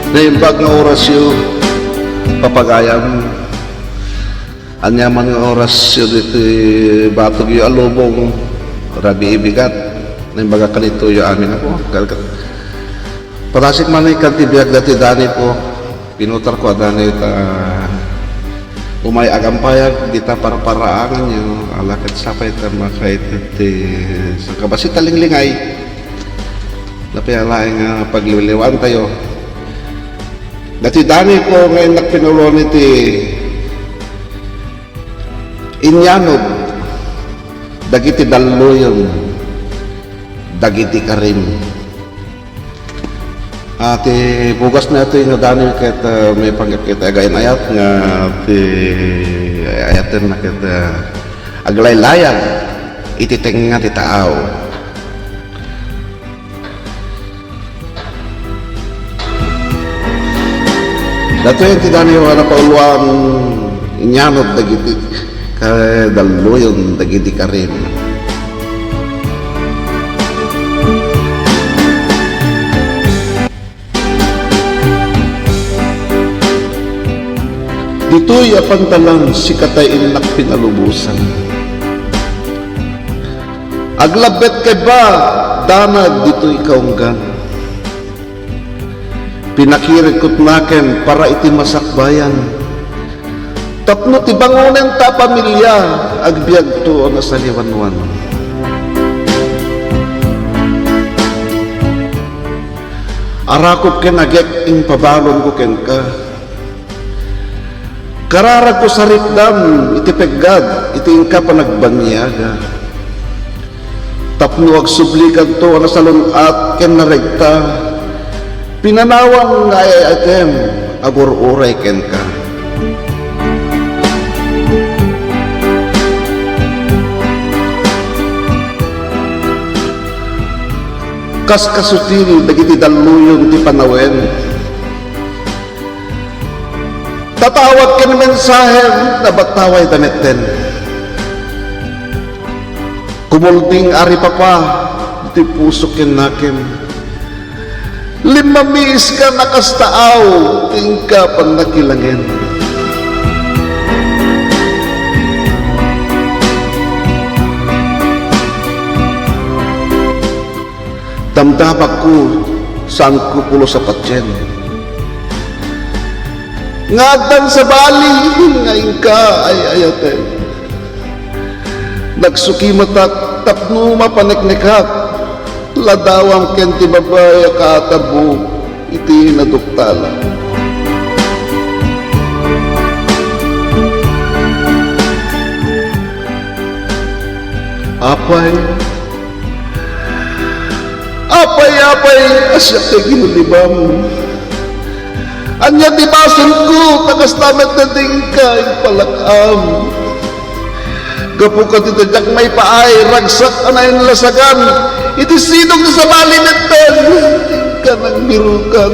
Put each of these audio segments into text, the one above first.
Naimbag nga oras yung papagayam. Anyaman nga oras yung dito batog yung alubong. Rabi ibigat. Naimbaga kanito yung amin ako. Parasik man ikan tibiyag dati dani po. Pinutar ko dani umay agampayag dita para-paraangan yung alakad sapay tama kahit sa kabasit talinglingay. Napialain nga pagliliwan tayo. Dati dani ko ngayon nagpinulon iti inyanod dagiti dalloyon dagiti karim ati bugas na ito yung dani kahit may panggap kita agayin ayat nga ati ayatin na kita aglaylayan ititeng nga ti taaw. Dato yung tidani yung napauluan inyanod dagiti dalloyon dagiti karim. Dito'y apantalang si katay inak pinalubusan. Aglabet kay ba danag dito'y kaunggan. Pinakirikot naken para iti masakbayan. Tapno ti bangunen ta pamilya agbiag to na sa liwanwan. Arakop ken agek ing pabalon ko ken ka. Kararag ko sa rikdam, iti peggad, iti ingka pa nagbanyaga. Tapno ag sublikad to, nasalon at ken naregta, pinanawang nga ayatem, agor-uray ken ka. Kas-kasutil, dagiti dalluyon ti panawen, tatawag ka ng mensahe na bataway daneten. Kumulding ari papa, iti pusok ken nakin. Limamis ka nakastaaw, tingka pan nakilangin. Damdamag ko, saan ko pulo sa patyen. Ngadan sa bali, ngayon ka ay ayaten. Nagsukimatak, tapno mapaneknekak, ladawang kenti babaya kaatabu, iti naduktala. Apay, asyak kay ginulibam. Anya di bason ko, tagastamet na tingkay palakam. Gapu ka titadyak may paay, ragsak anayin lasagan, iti sinong sa bali neten, tingka nang birukan.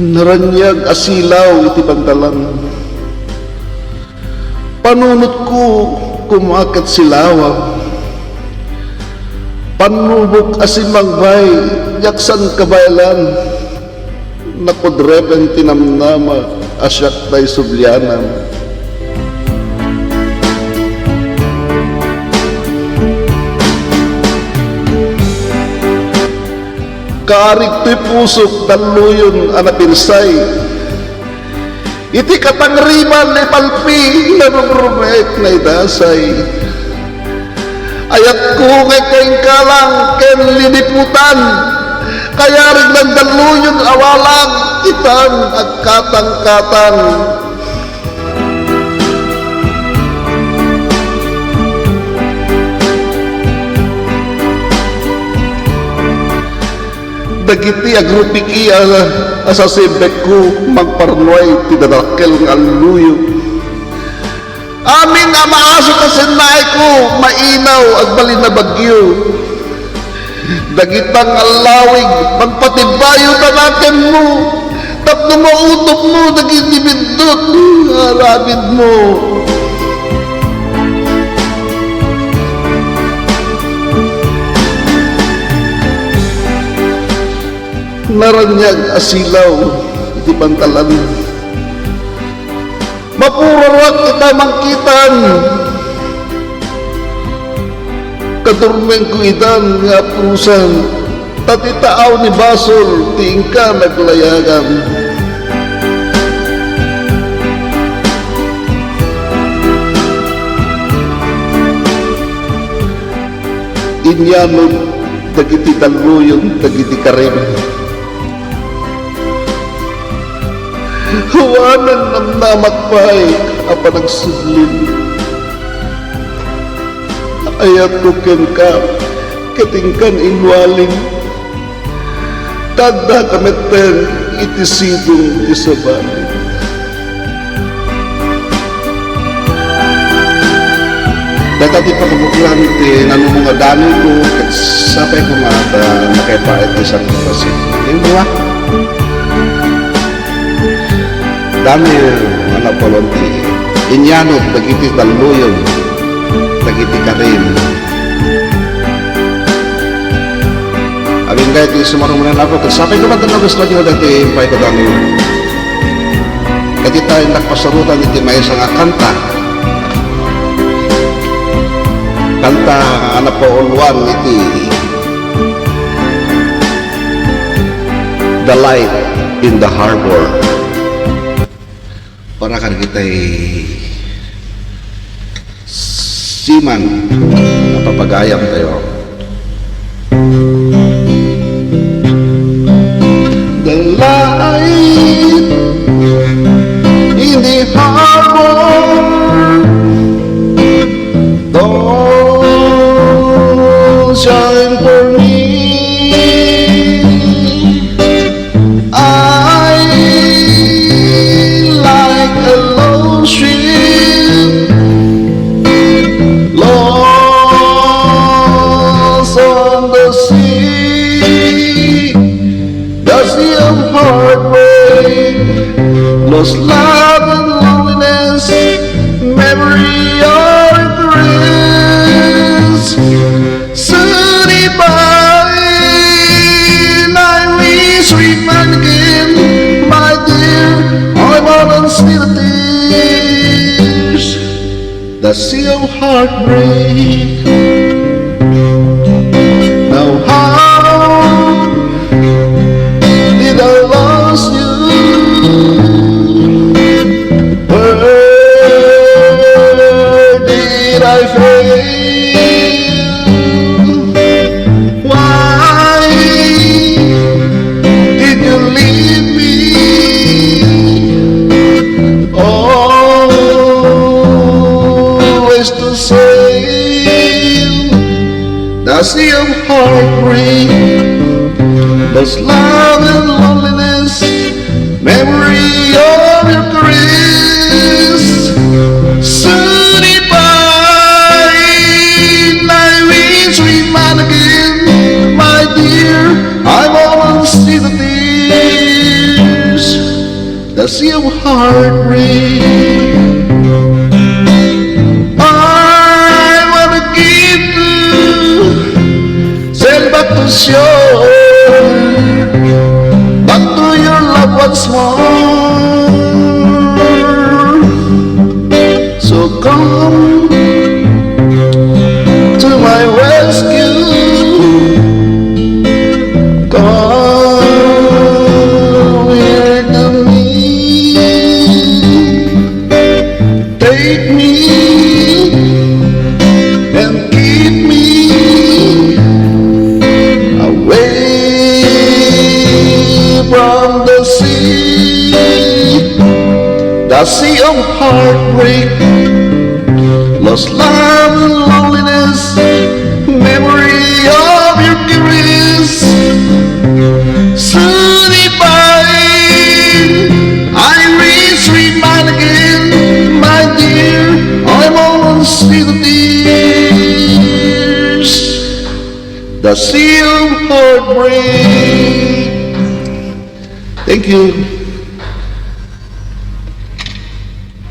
Naranyag asilaw iti pantalan. Panunot ko kumakat silawa. Panubok asimangbay yaksan kabaylan. Nakudrepen tinamnama asyak tay sublyanan. Kaarig to'y pusok dalluyon anapirsay. Iti katangriman ni palpi nanumrumek na idasay. Ayat ko ngay kayong kalang ken liniputan. Kaya rin ng dalluyon awalang itan agkatang-katang. Dagiti agrupiki asasibek ko magparnoy tidadakkel ng aluyo. Amin nga maaso kasinay ko mainaw agbalin na bagyo. Dagitang alawig magpatibayo na natin mo tapno mautok mo, nagitibindot, harabid mo. Naranyag asilaw, iti pantalan. Mapurarat kita mangkitan, kadurmeng ko idan nga prusan, tatitaaw ni basol, tingka naglayagan. Inyanod, dagiti dalruyon, dagiti karim. Huwanan ng namatpay, apa nagsudlin. Ayat ko ken ka, katingkan inwaling. Tagda kameten, itisidong isabalin. Datati pa kabuklan ti nanu mga dami ko, kat sapay ko makipait ti isang pasin. Yung mga dami mga polonti, inyanot, dagiti dalluyon, dagiti karin. Abing kahit yung sumarumunan ako, sapay ko lang tanong gusto nyo dati impay ko dami. Kati tayo nagpasarutan iti may isang kanta. Kanta anak po ulwan iti The Light in the Harbor. Para kan kita'y siman na papagayam tayo. The light in the harbor, don't shine for me. Lost love and loneliness, memory of regrets. Sunny by, I wish we met again, my dear. I'm on still tears, the sea of heartbreak. Now how did I lose you? I fail? Why did you leave me? Always the same, the sea of heartbreak, lost love and loneliness, memory of your caress. The sea of heartbreak. I wanna give you, sail back to shore, back to your love once more. So come to my rescue. Come here to me. Take me and keep me away from the sea of heartbreak, lost love and loneliness, memory of your caress. Sunny by, I wish we met again, my dear. I'm almost with tears, the sea of heartbreak. Thank you.